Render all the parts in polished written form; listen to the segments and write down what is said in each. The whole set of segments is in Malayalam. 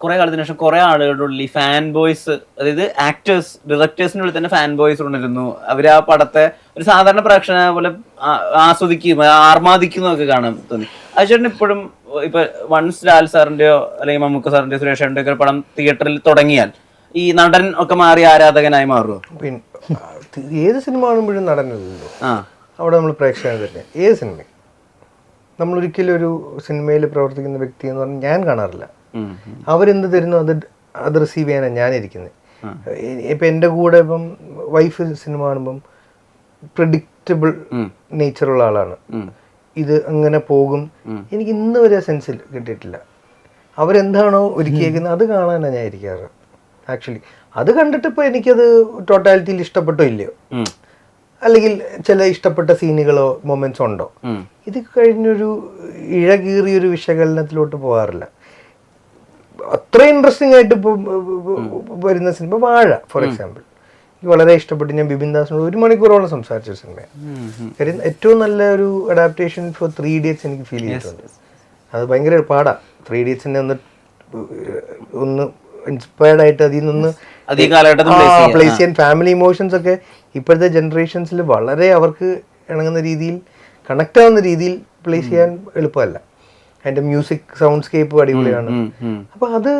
കുറെ കാലത്തിന് ശേഷം കുറെ ആളുകളുടെ ഉള്ളിൽ ഈ ഫാൻ ബോയ്സ്, അതായത് ആക്ടേഴ്സ് ഡയറക്ടേഴ്സിനുള്ളിൽ തന്നെ ഫാൻ ബോയ്സ് ഉണരുന്നു. അവർ ആ പടത്തെ ഒരു സാധാരണ പ്രേക്ഷകനെ പോലെ ആസ്വദിക്കും, ആർമാദിക്കുന്നു ഒക്കെ കാണാൻ തോന്നി. അജേട്ടൻ ഇപ്പോഴും ഇപ്പൊ വൺസ് ലാൽ സാറിന്റെയോ അല്ലെങ്കിൽ മമ്മൂക്ക സാറിന്റെയോ സുരേഷന്റെ ഒക്കെ പടം തിയേറ്ററിൽ തുടങ്ങിയാൽ ഈ നടൻ ഒക്കെ മാറി ആരാധകനായി മാറുമോ? പിന്നെ ഏത് സിനിമ കാണുമ്പോഴും നടനല്ലോ, അവിടെ നമ്മൾ പ്രേക്ഷകൻ തന്നെ. ഏത് സിനിമയും നമ്മളൊരിക്കലും ഒരു സിനിമയിൽ പ്രവർത്തിക്കുന്ന വ്യക്തി എന്ന് പറഞ്ഞാൽ ഞാൻ കാണാറില്ല. അവരെന്ത് തരുന്നു അത് റിസീവ് ചെയ്യാനാണ് ഞാനിരിക്കുന്നത്. ഇപ്പം എൻ്റെ കൂടെ ഇപ്പം വൈഫ് സിനിമ കാണുമ്പം പ്രിഡിക്റ്റബിൾ നേച്ചറുള്ള ആളാണ്. ഇത് അങ്ങനെ പോകും, എനിക്ക് ഇന്ന് വരെ സെൻസിൽ കിട്ടിയിട്ടില്ല. അവരെന്താണോ ഒരുക്കിയേക്കുന്നത് അത് കാണാനാണ് ഞാൻ ഇരിക്കാറ്. ആക്ച്വലി അത് കണ്ടിട്ട് ഇപ്പോൾ എനിക്കത് ടോട്ടാലിറ്റിയിൽ ഇഷ്ടപ്പെട്ടോ ഇല്ലയോ, അല്ലെങ്കിൽ ചില ഇഷ്ടപ്പെട്ട സീനുകളോ മൊമെന്റ്സോ ഉണ്ടോ, ഇത് കഴിഞ്ഞൊരു ഇഴകീറിയൊരു വിശകലനത്തിലോട്ട് പോകാറില്ല. അത്ര ഇൻട്രസ്റ്റിംഗ് ആയിട്ട് ഇപ്പോൾ വരുന്ന സിനിമ വാഴ ഫോർ എക്സാമ്പിൾ എനിക്ക് വളരെ ഇഷ്ടപ്പെട്ടു. ഞാൻ ബിപിൻ ദാസിനോട് 1 മണിക്കൂറോളം സംസാരിച്ച സിനിമയാണ്. കാര്യം ഏറ്റവും നല്ല ഒരു അഡാപ്റ്റേഷൻ ഫോർ 3 Idiots എനിക്ക് ഫീൽ ചെയ്തിട്ടുണ്ട്. അത് ഭയങ്കര പാടാണ്. 3 Idiotsനെ ഒന്ന് ഇൻസ്പയർഡ് ആയിട്ട് അതിൽ നിന്ന് പ്ലേസ് ചെയ്യാൻ. ഫാമിലി ഇമോഷൻസ് ഒക്കെ ഇപ്പോഴത്തെ ജനറേഷൻസിൽ വളരെ അവർക്ക് ഇണങ്ങുന്ന രീതിയിൽ, കണക്ട് ആവുന്ന രീതിയിൽ പ്ലേസ് ചെയ്യാൻ എളുപ്പമല്ല. അതിൻ്റെ മ്യൂസിക് സൗണ്ട്സ്കേപ്പ് അടിപൊളിയാണ്. അപ്പം അത്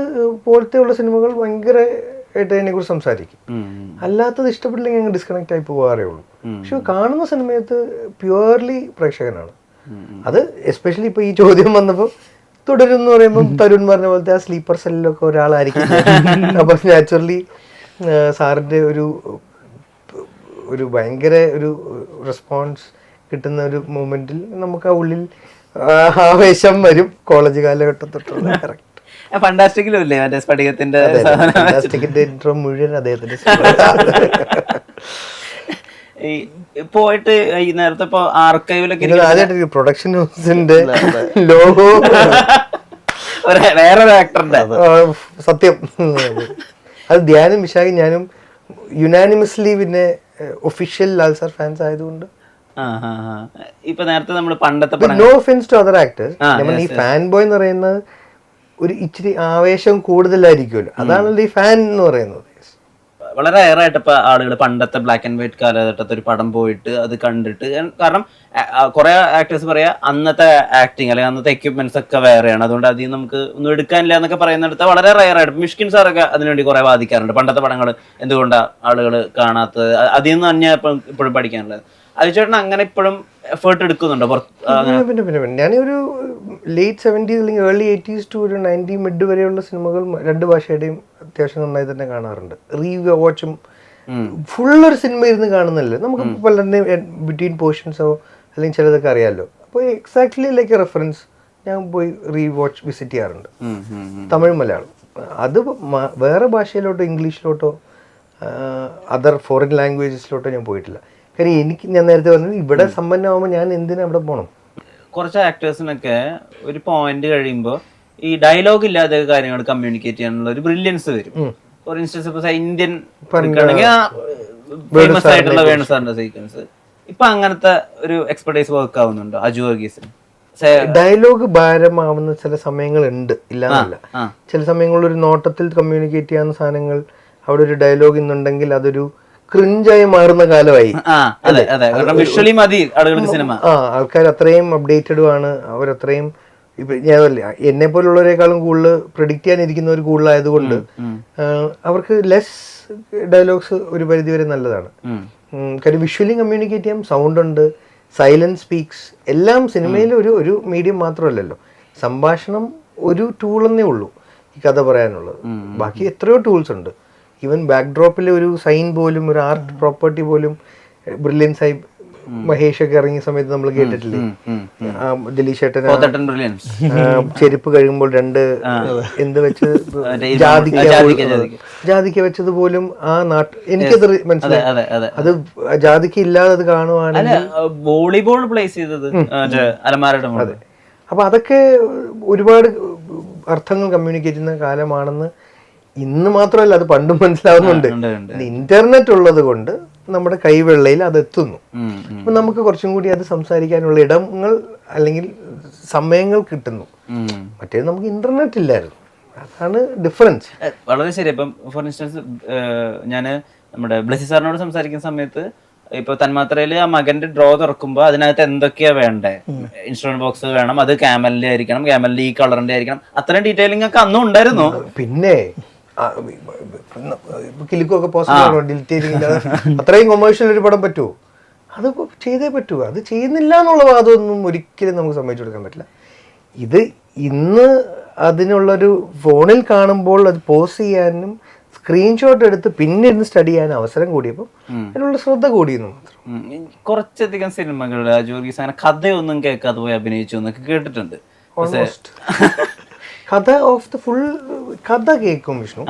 പോലത്തെ ഉള്ള സിനിമകൾ ഭയങ്കര ആയിട്ട് അതിനെക്കുറിച്ച് സംസാരിക്കും. അല്ലാത്തത് ഇഷ്ടപ്പെട്ടില്ലെങ്കിൽ ഞങ്ങൾ ഡിസ്കണക്ട് ആയി പോകാറേ ഉള്ളൂ. പക്ഷെ കാണുന്ന സിനിമയത്ത് പ്യുവർലി പ്രേക്ഷകനാണ്. അത് എസ്പെഷ്യലി ഇപ്പോൾ ഈ ചോദ്യം വന്നപ്പോൾ തുടരും എന്ന് പറയുമ്പോൾ തരുൺ പറഞ്ഞ പോലത്തെ ആ സ്ലീപ്പർ സെല്ലിലൊക്കെ ഒരാളായിരിക്കും. അപ്പം നാച്ചുറലി സാറിൻ്റെ ഒരു ഭയങ്കര ഒരു റെസ്പോൺസ് കിട്ടുന്ന ഒരു മൂമെന്റിൽ നമുക്ക് ആ ഉള്ളിൽ ആവേശം വരും. കോളേജ് കാലഘട്ടം തൊട്ടുള്ള കറക്റ്റ് ഫണ്ടാസ്റ്റിക്കിലും ഇല്ലേ മറ്റേ സ്ഫടികത്തിന്റെ ഇൻട്രോ മുഴുവൻ അദ്ദേഹത്തിന്റെ. ഈ പോയിട്ട് ഈ നേരത്തെ ഇപ്പൊ ആർക്കൈവിലൊക്കെ പ്രൊഡക്ഷൻ ഹൗസിന്റെ ലോഗോ വേറൊരു ആക്ടറിന്റെ സത്യം. അത് ധ്യാനും വിശാഖും ഞാനും യുനാനിമസ്ലി പിന്നെ ഒഫീഷ്യൽ ലാൽ സാർ ഫാൻസ് ആയതുകൊണ്ട്. ഇപ്പൊ നേരത്തെ നമ്മൾ പണ്ടത്തെ no offence to other actors, ഈ ഫാൻ ബോയ് എന്ന് പറയുന്നത് ഒരു ഇച്ചിരി ആവേശം കൂടുതലായിരിക്കുമല്ലോ, അതാണല്ലോ ഈ ഫാൻ എന്ന് പറയുന്നത്. വളരെ റയറായിട്ട് ഇപ്പൊ ആളുകൾ പണ്ടത്തെ ബ്ലാക്ക് ആൻഡ് വൈറ്റ് കാലഘട്ടത്തിൽ ഒരു പടം പോയിട്ട് അത് കണ്ടിട്ട്, കാരണം കുറെ ആക്ടേഴ്സ് പറയാ അന്നത്തെ ആക്ടിങ് അല്ലെങ്കിൽ അന്നത്തെ എക്യുപ്മെന്റ്സ് ഒക്കെ വേറെയാണ്, അതുകൊണ്ട് അതിൽ നമുക്ക് ഒന്നും എടുക്കാനില്ല എന്നൊക്കെ പറയുന്നിടത്ത് വളരെ റയറായിട്ട് മിഷ്കിൻ സാറൊക്കെ അതിനുവേണ്ടി കുറെ വാദിക്കാറുണ്ട്. പണ്ടത്തെ പടങ്ങൾ എന്തുകൊണ്ടാണ് ആളുകൾ കാണാത്തത്, അതിൽ നിന്ന് തന്നെ ഇപ്പോഴും പഠിക്കാനുള്ളത്. അത് ചേട്ടൻ അങ്ങനെ ഇപ്പോഴും എഫേർട്ട് എടുക്കുന്നുണ്ടോ? പിന്നെ ഞാനൊരു ലേറ്റ് 70s അല്ലെങ്കിൽ ഏർലി 80s ടു ഒരു 90 മിഡ് വരെയുള്ള സിനിമകൾ 2 ഭാഷയുടെയും അത്യാവശ്യം നന്നായി തന്നെ കാണാറുണ്ട്. റീവാച്ചും ഫുള്ളൊരു സിനിമ ഇരുന്ന് കാണുന്നില്ല, നമുക്ക് പലരുടെയും ബിറ്റ്വീൻ പോർഷൻസോ അല്ലെങ്കിൽ ചിലതൊക്കെ അറിയാമല്ലോ. അപ്പോൾ എക്സാക്ട്ലി ലൈക്ക് എ റെഫറൻസ് ഞാൻ പോയി റീവാച്ച് വിസിറ്റ് ചെയ്യാറുണ്ട്. തമിഴ് മലയാളം അത് വേറെ ഭാഷയിലോട്ടോ ഇംഗ്ലീഷിലോട്ടോ അതർ ഫോറിൻ ലാംഗ്വേജസിലോട്ടോ ഞാൻ പോയിട്ടില്ല. കാര്യം ഞാൻ നേരത്തെ പറഞ്ഞത് ഇവിടെ സമ്പന്നമാകുമ്പോൾ ഞാൻ എന്തിനാ അവിടെ പോകണം. കുറച്ച് ആക്ടേഴ്സിനൊക്കെ ഒരു പോയിന്റ് കഴിയുമ്പോൾ ഈ ഡയലോഗ് ഇല്ലാതെ കാര്യങ്ങൾ കമ്മ്യൂണിക്കേറ്റ് ചെയ്യാനുള്ള ഒരു ബ്രില്യൻസ് വരും. ഫോർ ഇൻസ്റ്റൻസ് ഇപ്പൊ ഇന്ത്യൻ ഫേമസ് ആയിട്ടുള്ള വേണു സാറിന്റെ സീക്വൻസ് ഇപ്പൊ അങ്ങനത്തെ ഒരു എക്സ്പെർട്ടൈസ് വർക്ക് ആവുന്നുണ്ടോ അജു വർഗീസിന്? ഡയലോഗ് ഭാരമാവുന്ന ചില സമയങ്ങളുണ്ട്, ഇല്ലാന്നല്ല. ചില സമയങ്ങളിൽ ഒരു നോട്ടത്തിൽ കമ്മ്യൂണിക്കേറ്റ് ചെയ്യാവുന്ന സാധനങ്ങൾ അവിടെ ഒരു ഡയലോഗ് ഇന്നുണ്ടെങ്കിൽ അതൊരു ക്രിഞ്ചായി മാറുന്ന കാലമായി. ആൾക്കാർ അത്രയും അപ്ഡേറ്റഡും ആണ്, അവരത്രയും ഇപ്പൊ എന്നെ പോലുള്ളവരെക്കാളും കൂടുതൽ പ്രെഡിക്റ്റ് ചെയ്യാനിരിക്കുന്നവർ കൂടുതലായതുകൊണ്ട് അവർക്ക് ലെസ് ഡയലോഗ്സ് ഒരു പരിധി വരെ നല്ലതാണ്. കാര്യം വിഷ്വലി കമ്മ്യൂണിക്കേറ്റ് ചെയ്യാം, സൗണ്ട് ഉണ്ട്, സൈലൻസ് സ്പീക്സ്, എല്ലാം സിനിമയിൽ ഒരു മീഡിയം മാത്രമല്ലല്ലോ. സംഭാഷണം ഒരു ടൂളെന്നേ ഉള്ളൂ ഈ കഥ പറയാനുള്ളത്, ബാക്കി എത്രയോ ടൂൾസ് ഉണ്ട്. ഈവൻ ബാക്ക്ഡ്രോപ്പിലെ ഒരു സൈൻ പോലും, ഒരു ആർട്ട് പ്രോപ്പർട്ടി പോലും ബ്രില്യൻസ് ആയി മഹേഷ് ഒക്കെ ഇറങ്ങിയ സമയത്ത് നമ്മൾ കേട്ടിട്ടില്ലേ, ദിലീഷ് ചേട്ടൻ ചെരുപ്പ് കഴിയുമ്പോൾ 2 എന്ത് വെച്ച് ജാതിക്ക വെച്ചത് പോലും ആ നാട്ട് എനിക്കത് മനസ്സിലായി. അത് ജാതിക്ക ഇല്ലാതെ അത് കാണുവാണെങ്കിൽ വോളിബോൾ പ്ലേസ് ചെയ്തത് അലമാരയുടെ. അപ്പൊ അതൊക്കെ ഒരുപാട് അർത്ഥങ്ങൾ കമ്മ്യൂണിക്കേറ്റ് ചെയ്യുന്ന കാലമാണെന്ന് ഇന്ന് മാത്രമല്ല അത് പണ്ടും മനസ്സിലാവുന്നുണ്ട്. ഇന്റർനെറ്റ് ഉള്ളത് കൊണ്ട് നമ്മുടെ കൈവെള്ളയിൽ അത് എത്തുന്നു. അപ്പൊ നമുക്ക് കുറച്ചും കൂടി അത് സംസാരിക്കാനുള്ള ഇടങ്ങൾ അല്ലെങ്കിൽ സമയങ്ങൾ കിട്ടുന്നു. മറ്റേത് നമുക്ക് ഇന്റർനെറ്റ് ഇല്ലായിരുന്നു. അതാണ് ഡിഫറൻസ്. വളരെ ശരി. ഇപ്പം ഫോർ ഇൻസ്റ്റൻസ് ഞാൻ നമ്മുടെ ബ്ലെസി സാറിനോട് സംസാരിക്കുന്ന സമയത്ത് ഇപ്പൊ തന്മാത്രയില് ആ മകന്റെ ഡ്രോ തുറക്കുമ്പോ അതിനകത്ത് എന്തൊക്കെയാ വേണ്ടേ, ഇൻസ്ട്രുമെന്റ് ബോക്സ് വേണം, അത് ക്യാമലിന്റെ ആയിരിക്കണം, ക്യാമലിന്റെ ഈ കളറിന്റെ ആയിരിക്കണം, അത്രയും ഡീറ്റെയിലിംഗ് ഒക്കെ അന്നും ഉണ്ടായിരുന്നു. പിന്നെ കിലുക്കൊക്കെ പോസ്റ്റ് ഡിലിറ്റ് ചെയ്തില്ല, അത്രയും കൊമേഴ്ഷ്യൽ ഒരു പടം പറ്റുമോ? അത് ചെയ്തേ പറ്റൂ. അത് ചെയ്യുന്നില്ല എന്നുള്ള വാദമൊന്നും ഒരിക്കലും നമുക്ക് സമ്മതിച്ചു കൊടുക്കാൻ പറ്റില്ല. ഇത് ഇന്ന് അതിനുള്ളൊരു ഫോണിൽ കാണുമ്പോൾ അത് പോസ്റ്റ് ചെയ്യാനും സ്ക്രീൻഷോട്ട് എടുത്ത് പിന്നെ ഇരുന്ന് സ്റ്റഡി ചെയ്യാൻ അവസരം കൂടിയപ്പോൾ അതിനുള്ള ശ്രദ്ധ കൂടിയെന്ന് മാത്രം. കുറച്ചധികം സിനിമകൾ ജോർഗീസ് അങ്ങനെ കഥയൊന്നും കേൾക്കാതെ പോയി അഭിനയിച്ചു എന്നൊക്കെ കേട്ടിട്ടുണ്ട്. കഥ ഓഫ് ദ ഫുൾ കഥ കേൾക്കും വിഷ്ണു.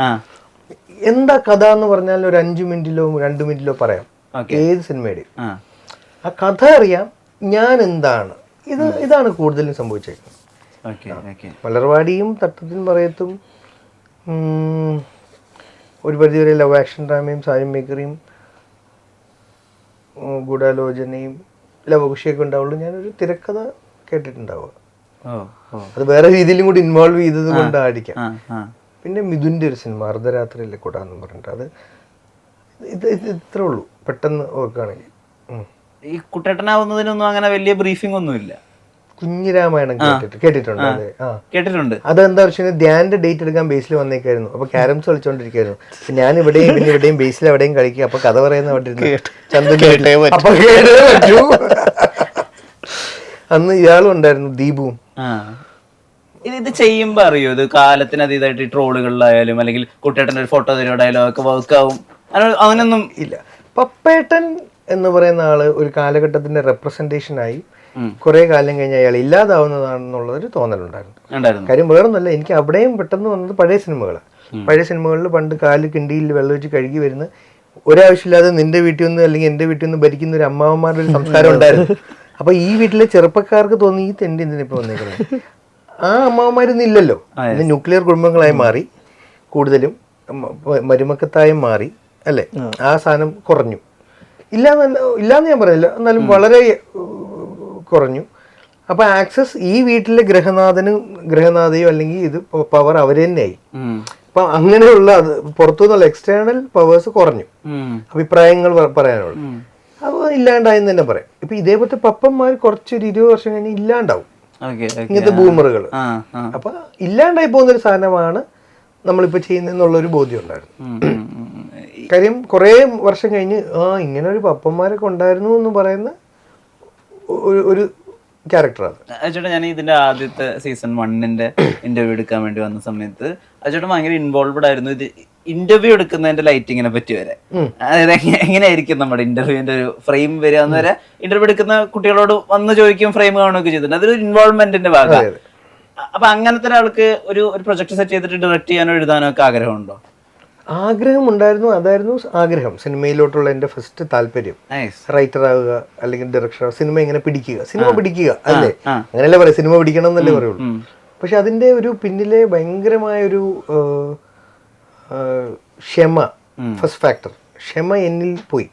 എന്താ കഥ എന്ന് പറഞ്ഞാൽ ഒരു 5 മിനിറ്റിലോ 2 മിനിറ്റിലോ പറയാം ഏത് സിനിമയുടെയും. ആ കഥ അറിയാം, ഞാൻ എന്താണ്, ഇതാണ് കൂടുതലും സംഭവിച്ചേക്കുന്നത്. മലർവാടിയും തട്ടത്തിൻ പറയത്തും ഒരു പരിധിവരെ ലവ് ആക്ഷൻ ഡ്രാമയും സായം മേക്കറിയും ഗൂഢാലോചനയും ലവകുശിയൊക്കെ ഉണ്ടാവുള്ളൂ. ഞാനൊരു തിരക്കഥ കേട്ടിട്ടുണ്ടാവുക, അത് വേറെ രീതിയിലും കൂടി ഇൻവോൾവ് ചെയ്തത് കൊണ്ട് ആയിരിക്കാം. പിന്നെ മിഥുൻ്റെ ഒരു സിനിമ അർദ്ധരാത്രിയിലെ കൂടാന്ന് പറഞ്ഞിട്ട്, അത് ഇത്രേ ഉള്ളൂ പെട്ടെന്ന് ഓർക്കുകയാണെങ്കിൽ. ഈ കുട്ടേട്ടനാവുന്നതിനൊന്നും അങ്ങനെ വലിയ ബ്രീഫിംഗ് ഒന്നുമില്ല. കുഞ്ഞിരാമായണം കേട്ടിട്ടുണ്ട്. കേട്ടിട്ടുണ്ട്. അതെന്താ വെച്ചാൽ ധ്യാന്റെ ഡേറ്റ് എടുക്കാൻ ബേസിൽ വന്നേക്കായിരുന്നു. അപ്പൊ ക്യാരംസ് കളിച്ചോണ്ടിരിക്കായിരുന്നു. ഞാൻ ഇവിടെയും പിന്നെ ഇവിടെയും ബേസിൽ എവിടെയും കളിക്കുക. അപ്പൊ കഥ പറയുന്ന അവിടെ അപ്പൊ പറ്റൂ. അന്ന് ഇയാളും ഉണ്ടായിരുന്നു, ദീപുവും. ഇത് ചെയ്യുമ്പോ അറിയോ ഇത് കാലത്തിന് അതീതായിട്ട് ട്രോളുകളിലായാലും അല്ലെങ്കിൽ കുട്ടേട്ടൻ്റെ ഒരു ഫോട്ടോ തരുവായാലും ഒക്കെ വർക്ക് ആവും? അങ്ങനൊന്നും ഇല്ല. പപ്പേട്ടൻ എന്ന് പറയുന്ന ആള് ഒരു കാലഘട്ടത്തിന്റെ റെപ്രസെന്റേഷനായി കുറെ കാലം കഴിഞ്ഞ് അയാൾ ഇല്ലാതാവുന്നതാണെന്നുള്ളൊരു തോന്നലുണ്ടായിരുന്നു. കാര്യം വേറൊന്നുമല്ല, എനിക്ക് അവിടെയും പെട്ടെന്ന് വന്നത് പഴയ സിനിമകളിൽ പണ്ട് കാല് കിണ്ടിയിൽ വെള്ളം വെച്ച് കഴുകി വരുന്ന ഒരാവശ്യമില്ലാതെ നിന്റെ വീട്ടിൽ നിന്ന് അല്ലെങ്കിൽ എന്റെ വീട്ടിൽ നിന്ന് ഭരിക്കുന്ന ഒരു അമ്മാവന്മാരുടെ ഒരു സംസ്കാരം ഉണ്ടായിരുന്നു. അപ്പൊ ഈ വീട്ടിലെ ചെറുപ്പക്കാർക്ക് തോന്നി ഈ തെണ്ടി എന്തിനിപ്പോ വന്നേക്കുന്നത്. ആ അമ്മാവന്മാരൊന്നും ഇല്ലല്ലോ. ഇന്ന് ന്യൂക്ലിയർ കുടുംബങ്ങളായി മാറി, കൂടുതലും മരുമക്കത്തായും മാറി അല്ലേ. ആ സാധനം കുറഞ്ഞു. ഇല്ലാന്ന് ഞാൻ പറയുന്നില്ല, എന്നാലും വളരെ കുറഞ്ഞു. അപ്പൊ ആക്സസ് ഈ വീട്ടിലെ ഗ്രഹനാഥയോ അല്ലെങ്കിൽ ഇത് പവർ അവര് തന്നെയായി. അപ്പൊ അങ്ങനെയുള്ള പുറത്തുനിന്നുള്ള എക്സ്റ്റേണൽ പവേഴ്സ് കുറഞ്ഞു, അഭിപ്രായങ്ങൾ പറയാനുള്ള. അപ്പൊ ഇല്ലാണ്ടായെന്ന് തന്നെ പറയാം. ഇപ്പൊ ഇതേപോലത്തെ പപ്പന്മാർ കുറച്ചൊരു 20 വർഷം കഴിഞ്ഞ് ഇല്ലാണ്ടാവും, ഇങ്ങനത്തെ ബൂമറുകൾ. അപ്പൊ ഇല്ലാണ്ടായി പോകുന്നൊരു സാധനമാണ് നമ്മളിപ്പോ ചെയ്യുന്നതെന്നുള്ളൊരു ബോധ്യം ഉണ്ടായിരുന്നു. കാര്യം കുറെ വർഷം കഴിഞ്ഞ് ഇങ്ങനെ ഒരു പപ്പന്മാരൊക്കെ ഉണ്ടായിരുന്നു എന്ന് പറയുന്ന ഒരു ക്യാരക്ടറാണ്. അജേട്ടാ, ഞാൻ ഇതിന്റെ ആദ്യത്തെ സീസൺ 1 ഇന്റർവ്യൂ എടുക്കാൻ വേണ്ടി വന്ന സമയത്ത് അജേട്ടൻ ഭയങ്കര ഇൻവോൾവ്ഡ് ആയിരുന്നു. ഇത് ഇന്റർവ്യൂ എടുക്കുന്നതിന്റെ ലൈറ്റിങ്ങിനെ പറ്റി വരെ, അതായത് എങ്ങനെയായിരിക്കും നമ്മുടെ ഇന്റർവ്യൂവിന്റെ ഒരു ഫ്രെയിം വരിക എന്ന് വരെ ഇന്റർവ്യൂ എടുക്കുന്ന കുട്ടികളോട് വന്ന് ചോദിക്കും, ഫ്രെയിം കാണുകയൊക്കെ ചെയ്തിട്ടുണ്ട്. അതൊരു ഇൻവോൾവ്മെന്റിന്റെ ഭാഗമാണ്. അപ്പൊ അങ്ങനത്തെ ഒരാൾക്ക് ഒരു പ്രൊജക്ട് സെറ്റ് ചെയ്തിട്ട് ഡയറക്ട് ചെയ്യാനോ എഴുതാനോ ഒക്കെ ആഗ്രഹമുണ്ടോ? ആഗ്രഹം ഉണ്ടായിരുന്നു. അതായിരുന്നു ആഗ്രഹം. സിനിമയിലോട്ടുള്ള എൻ്റെ ഫസ്റ്റ് താല്പര്യം. റൈറ്റർ ആവുക അല്ലെങ്കിൽ ഡയറക്ടർ ആവുക, സിനിമ ഇങ്ങനെ സിനിമ പിടിക്കുക അല്ലേ, അങ്ങനെയല്ലേ പറയാം, സിനിമ പിടിക്കണം എന്നല്ലേ പറയുള്ളൂ. പക്ഷെ അതിൻ്റെ ഒരു പിന്നിലെ ഭയങ്കരമായൊരു ക്ഷമ, ഫസ്റ്റ് ഫാക്ടർ ക്ഷമ എന്നിൽ പോയി.